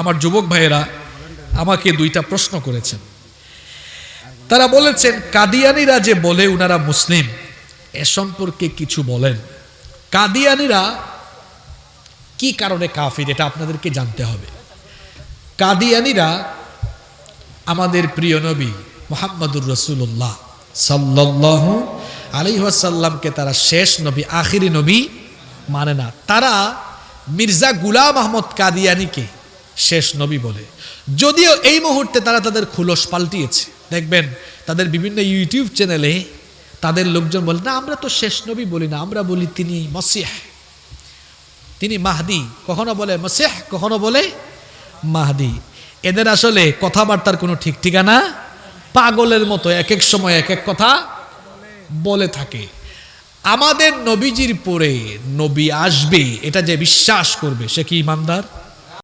আমার যুবক ভাইয়েরা আমাকে দুইটা প্রশ্ন করেছেন। তারা বলেছেন কাদিয়ানীরা যে বলে উনারা মুসলিম, এ সম্পর্কে কিছু বলেন। কাদিয়ানীরা কি কারণে কাফির এটা আপনাদেরকে জানতে হবে। কাদিয়ানীরা আমাদের প্রিয় নবী মুহাম্মদুর রাসূলুল্লাহ সাল্লাল্লাহু আলাইহি ওয়াসাল্লামকে তারা শেষ নবী, আখিরি নবী মানে না। তারা মির্জা গুলাম আহমদ কাদিয়ানীকে শেষ নবী বলে, যদিও এই মুহূর্তে তারা তাদের খুলস পাল্টিয়েছে। দেখবেন তাদের বিভিন্ন ইউটিউব চ্যানেলে তাদের লোকজন বলে, না আমরা তো শেষ নবী বলি না, আমরা বলি তিনি মসিহ, তিনি মাহদি। কখনো বলে মসিহ, কখনো বলে মাহদি। এদের আসলে কথাবার্তার কোনো ঠিক ঠিকানা, পাগলের মতো এক এক সময় এক এক কথা বলে থাকে। আমাদের নবীজির পরে নবী আসবে এটা যে বিশ্বাস করবে সে কি ইমানদার?